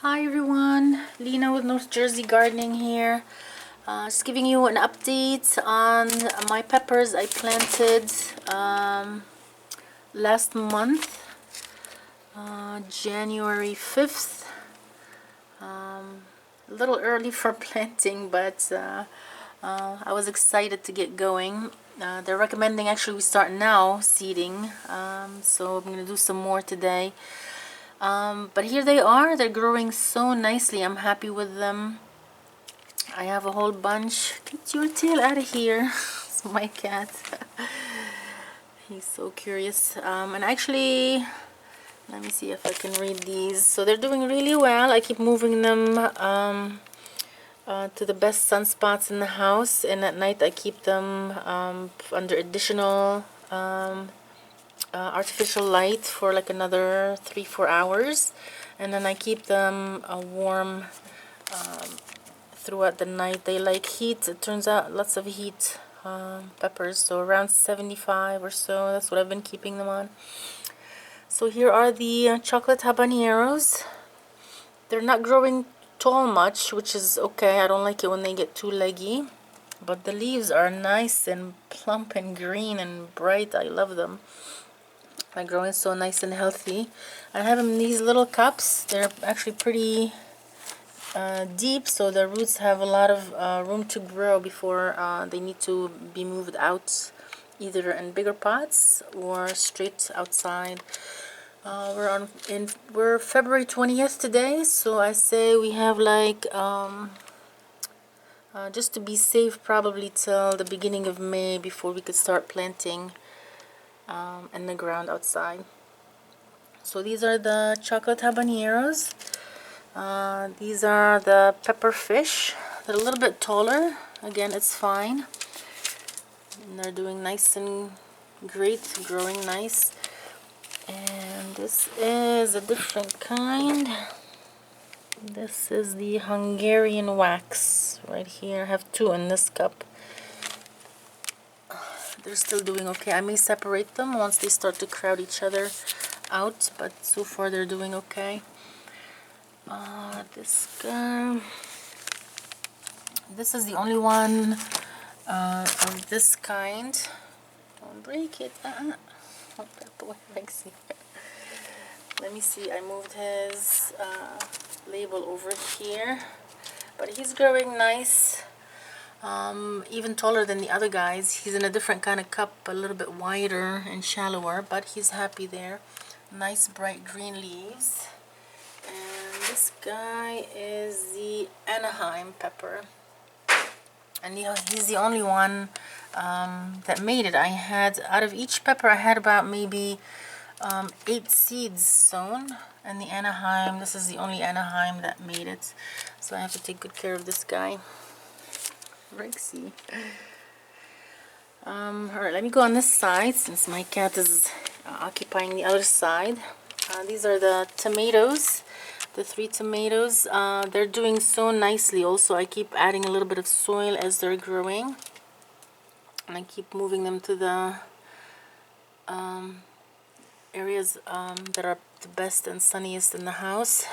Hi everyone, Lena with North Jersey Gardening here. Just giving you an update on my peppers I planted last month, January 5th. A little early for planting, but I was excited to get going. They're recommending actually we start now seeding, so I'm going to do some more today. But here they are. They're growing so nicely. I'm happy with them. I have a whole bunch. Get your tail out of here. It's my cat. He's so curious. And actually, let me see if I can read these. So they're doing really well. I keep moving them to the best sunspots in the house, and at night I keep them under additional artificial light for like another 3-4 hours, and then I keep them warm throughout the night. They like heat. It turns out lots of heat peppers, so around 75 or so. That's what I've been keeping them on. So here are the chocolate habaneros. They're not growing tall much, which is okay. I don't like it when they get too leggy, but the leaves are nice and plump and green and bright. I love them. They're growing so nice and healthy. I have them in these little cups. They're actually pretty deep, so the roots have a lot of room to grow before they need to be moved out, either in bigger pots or straight outside. We're February 20th today, so I say we have like just to be safe, probably till the beginning of May before we could start planting in the ground outside. So these are the chocolate habaneros. These are the pepper fish. They're a little bit taller. Again, it's fine. And they're doing nice and great, growing nice. And this is a different kind. This is the Hungarian wax right here. I have two in this cup. They're still doing okay. I may separate them once they start to crowd each other out, but so far they're doing okay. This guy, this is the only one of this kind. Don't break it. Put that away, Lexi. Let me see. I moved his label over here, but he's growing nice. Even taller than the other guys. He's in a different kind of cup, a little bit wider and shallower, but he's happy there. Nice bright green leaves. And this guy is the Anaheim pepper, and he's the only one that made it. I had, out of each pepper, I had about maybe 8 seeds sown, and the Anaheim, this is the only Anaheim that made it, so I have to take good care of this guy. Rexy. Alright, let me go on this side since my cat is occupying the other side. These are the tomatoes, the 3 tomatoes. They're doing so nicely. Also, I keep adding a little bit of soil as they're growing, and I keep moving them to the areas that are the best and sunniest in the house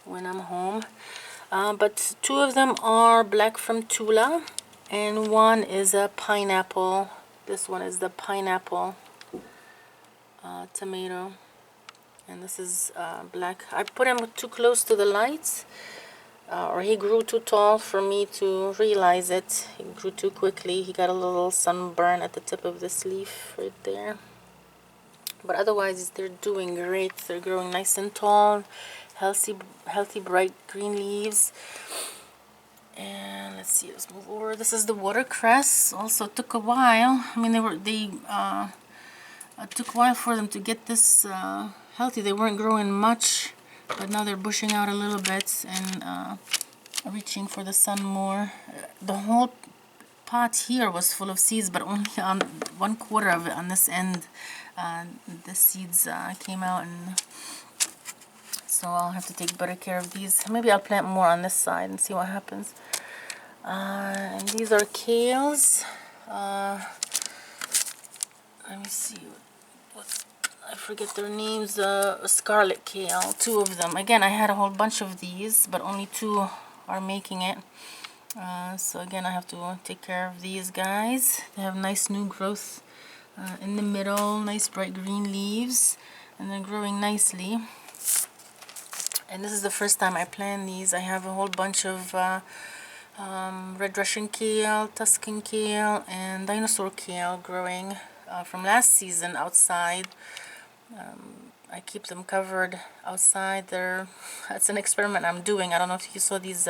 when I'm home. But 2 of them are black from Tula, and 1 is a pineapple. This one is the pineapple tomato, and this is black. I put him too close to the lights, or he grew too tall for me to realize it. He grew too quickly. He got a little sunburn at the tip of this leaf right there. But otherwise, they're doing great. They're growing nice and tall, healthy bright green leaves. And let's see, let's move over. This is the watercress. Also took a while. I mean, it took a while for them to get this healthy. They weren't growing much, but now they're bushing out a little bit and reaching for the sun more. The whole pot here was full of seeds, but only on 1/4 of it on this end the seeds came out, and so I'll have to take better care of these. Maybe I'll plant more on this side and see what happens. And these are kales. Let me see what I forget their names, scarlet kale, 2 of them. Again, I had a whole bunch of these, but only 2 are making it. So again, I have to take care of these guys. They have nice new growth in the middle, nice bright green leaves, and they're growing nicely. And this is the first time I plant these. I have a whole bunch of red Russian kale, Tuscan kale, and dinosaur kale growing from last season outside. I keep them covered outside. That's an experiment I'm doing. I don't know if you saw these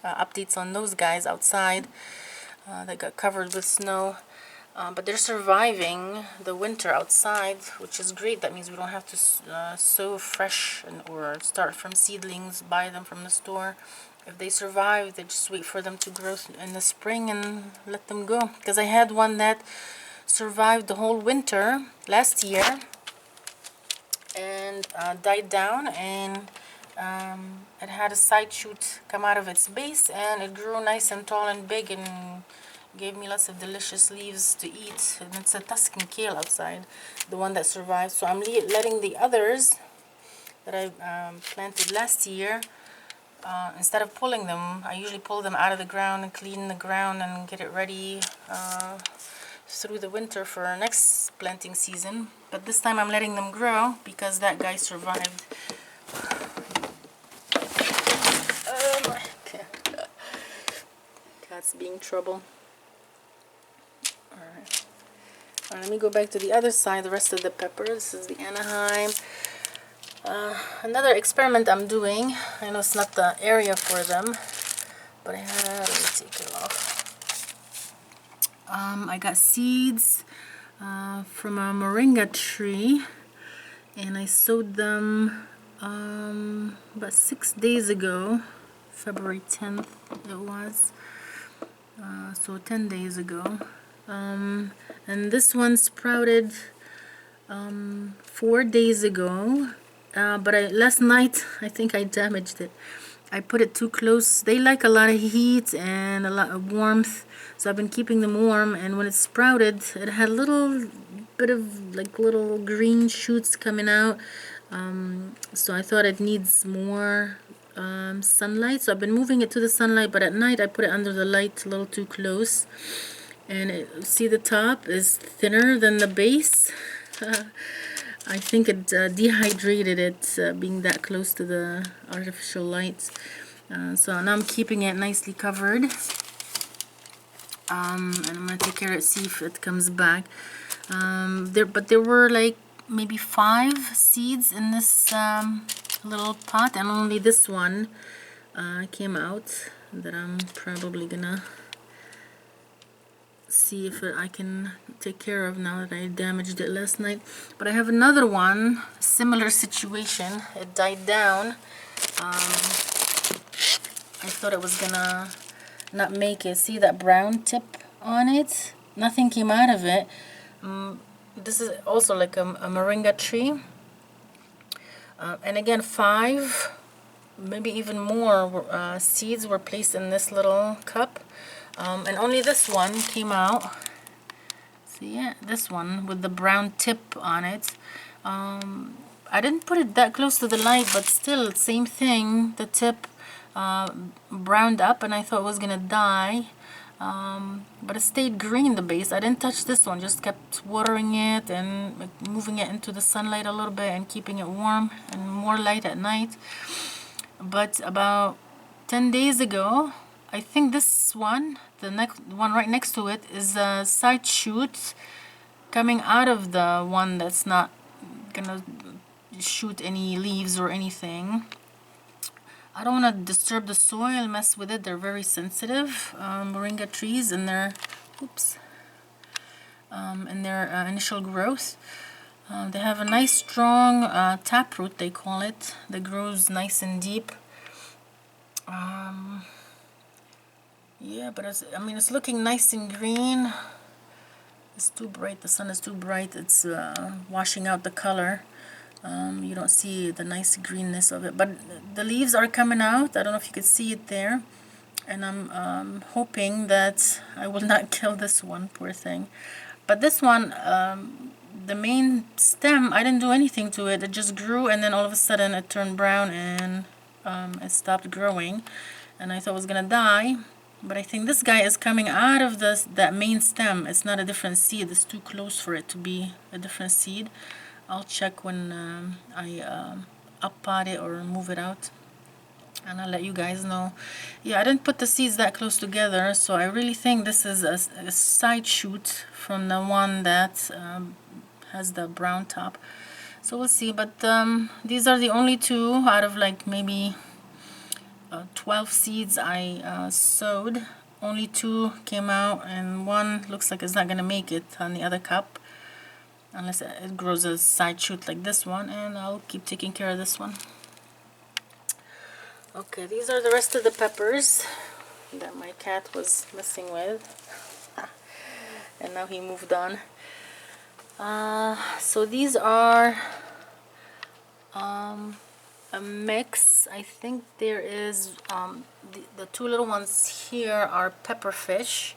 updates on those guys outside that got covered with snow. But they're surviving the winter outside, which is great. That means we don't have to sow fresh or start from seedlings, buy them from the store. If they survive, they just wait for them to grow in the spring and let them go. Because I had one that survived the whole winter last year and died down, and it had a side shoot come out of its base, and it grew nice and tall and big and gave me lots of delicious leaves to eat. And it's a Tuscan kale outside, the one that survived. So I'm letting the others that I planted last year, instead of pulling them, I usually pull them out of the ground and clean the ground and get it ready through the winter for our next planting season. But this time I'm letting them grow because that guy survived. Oh my God. Cat's being trouble. Alright, let me go back to the other side, the rest of the peppers. This is the Anaheim. Another experiment I'm doing. I know it's not the area for them, but let me take it off. I got seeds from a moringa tree, and I sowed them about 6 days ago, February 10th it was, so 10 days ago. And this one sprouted 4 days ago, but last night I think I damaged it. I put it too close. They like a lot of heat and a lot of warmth, so I've been keeping them warm. And when it sprouted, it had a little bit of like little green shoots coming out, so I thought it needs more sunlight, so I've been moving it to the sunlight, but at night I put it under the light a little too close. And see, the top is thinner than the base. I think it dehydrated it, being that close to the artificial lights. So now I'm keeping it nicely covered. And I'm going to take care of it, see if it comes back. But there were like maybe 5 seeds in this little pot, and only this one came out that I'm probably going to see if I can take care of now that I damaged it last night. But I have another one, similar situation. It died down. I thought it was gonna not make it. See that brown tip on it? Nothing came out of it. This is also like a moringa tree. And again, 5, maybe even more seeds were placed in this little cup. And only this one came out. See, yeah, this one with the brown tip on it. I didn't put it that close to the light, but still, same thing. The tip browned up, and I thought it was gonna die. But it stayed green, the base. I didn't touch this one, just kept watering it and moving it into the sunlight a little bit and keeping it warm and more light at night. But about 10 days ago, I think this one, the next one right next to it, is a side shoot coming out of the one that's not gonna shoot any leaves or anything. I don't want to disturb the soil, mess with it. They're very sensitive, moringa trees, in their initial growth. They have a nice strong taproot, they call it, that grows nice and deep. Yeah, but it's looking nice and green. It's too bright. The sun is too bright. It's washing out the color. You don't see the nice greenness of it, but the leaves are coming out. I don't know if you could see it there, and I'm hoping that I will not kill this one, poor thing. But this one, the main stem, I didn't do anything to it. It just grew, and then all of a sudden it turned brown and it stopped growing, and I thought it was gonna die. But I think this guy is coming out of that main stem. It's not a different seed. It's too close for it to be a different seed. I'll check when I uppot it or move it out, and I'll let you guys know. Yeah, I didn't put the seeds that close together, so I really think this is a side shoot from the one that has the brown top. So we'll see. But these are the only two out of like maybe 12 seeds I sowed. Only 2 came out, and one looks like it's not gonna make it on the other cup unless it grows a side shoot like this one, and I'll keep taking care of this one. Okay, these are the rest of the peppers that my cat was messing with and now he moved on. So these are a mix. I think there is the 2 little ones here are pepperfish,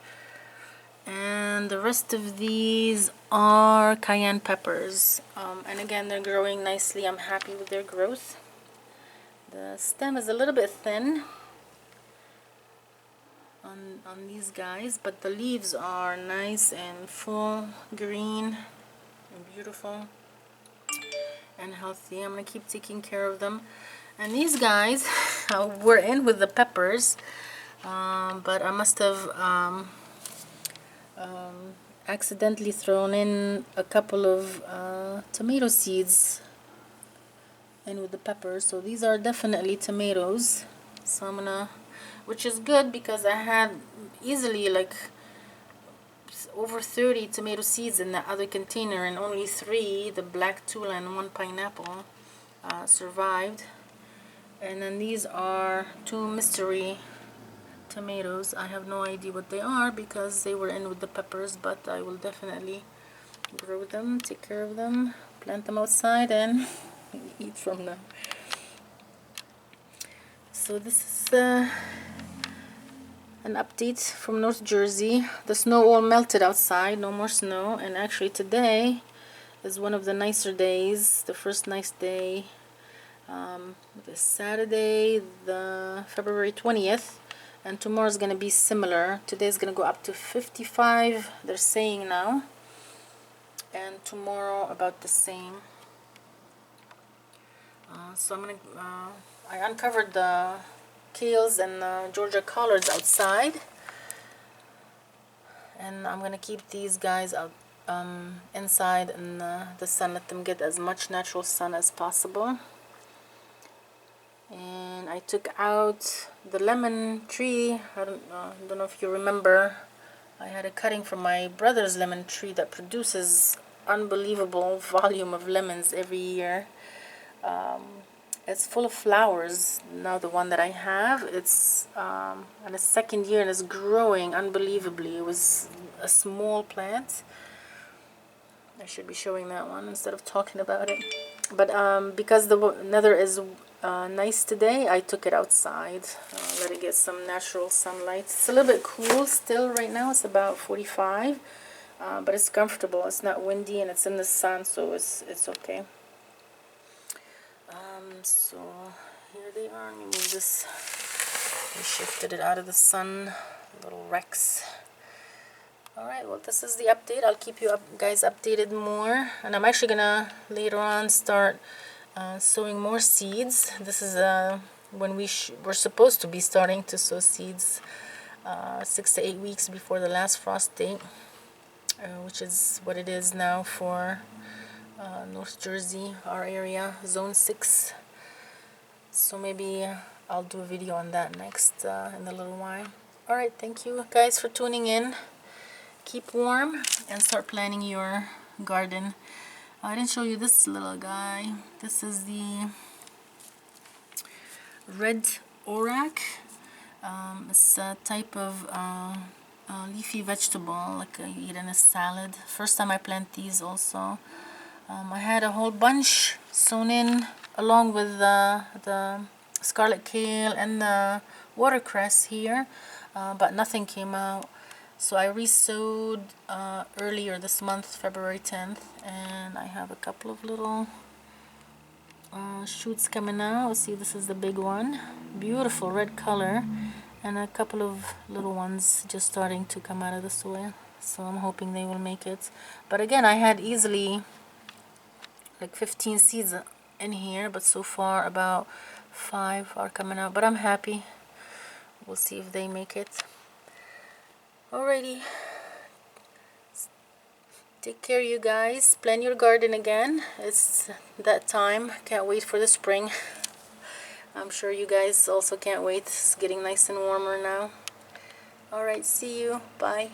and the rest of these are cayenne peppers, and again, they're growing nicely. I'm happy with their growth. The stem is a little bit thin on these guys, but the leaves are nice and full green and beautiful and healthy. I'm gonna keep taking care of them. And these guys were in with the peppers, but I must have accidentally thrown in a couple of tomato seeds in with the peppers. So these are definitely tomatoes. So I'm gonna, which is good because I had easily like over 30 tomato seeds in that other container, and only 3, the black tula and 1 pineapple, survived. And then these are 2 mystery tomatoes. I have no idea what they are because they were in with the peppers, but I will definitely grow them, take care of them, plant them outside, and eat from them. So this is an update from North Jersey. The snow all melted outside, no more snow, and actually today is one of the nicer days, the first nice day. This Saturday, the February 20th, and tomorrow's gonna be similar. Today's gonna go up to 55, they're saying now, and tomorrow about the same. So I'm gonna I uncovered the kales and Georgia collards outside, and I'm gonna keep these guys out inside in the sun, let them get as much natural sun as possible. And I took out the lemon tree. I don't know if you remember, I had a cutting from my brother's lemon tree that produces unbelievable volume of lemons every year. It's full of flowers now, the one that I have. It's on its 2nd year and it's growing unbelievably. It was a small plant. I should be showing that one instead of talking about it. But because the weather is nice today, I took it outside, let it get some natural sunlight. It's a little bit cool still right now. It's about 45, but it's comfortable. It's not windy and it's in the sun, so it's okay. So here they are. Let me move this. We shifted it out of the sun. Little Rex. Alright, well, this is the update. I'll keep you guys updated more, and I'm actually gonna later on start sowing more seeds. This is when we're supposed to be starting to sow seeds 6 to 8 weeks before the last frost date, which is what it is now for North Jersey, our area, zone 6. So maybe I'll do a video on that next in a little while. Alright, thank you guys for tuning in. Keep warm and start planning your garden. I didn't show you this little guy. This is the red orac. It's a type of leafy vegetable, like you eat in a salad. First time I plant these also. I had a whole bunch sown in along with the scarlet kale and the watercress here, but nothing came out. So I re-sowed earlier this month, February 10th, and I have a couple of little shoots coming out. Let's see, this is the big one. Beautiful red color, and a couple of little ones just starting to come out of the soil. So I'm hoping they will make it. But again, I had easily like 15 seeds in here, but so far about 5 are coming out. But I'm happy. We'll see if they make it. Alrighty. Take care, you guys. Plan your garden again. It's that time. Can't wait for the spring. I'm sure you guys also can't wait. It's getting nice and warmer now. Alright, see you. Bye.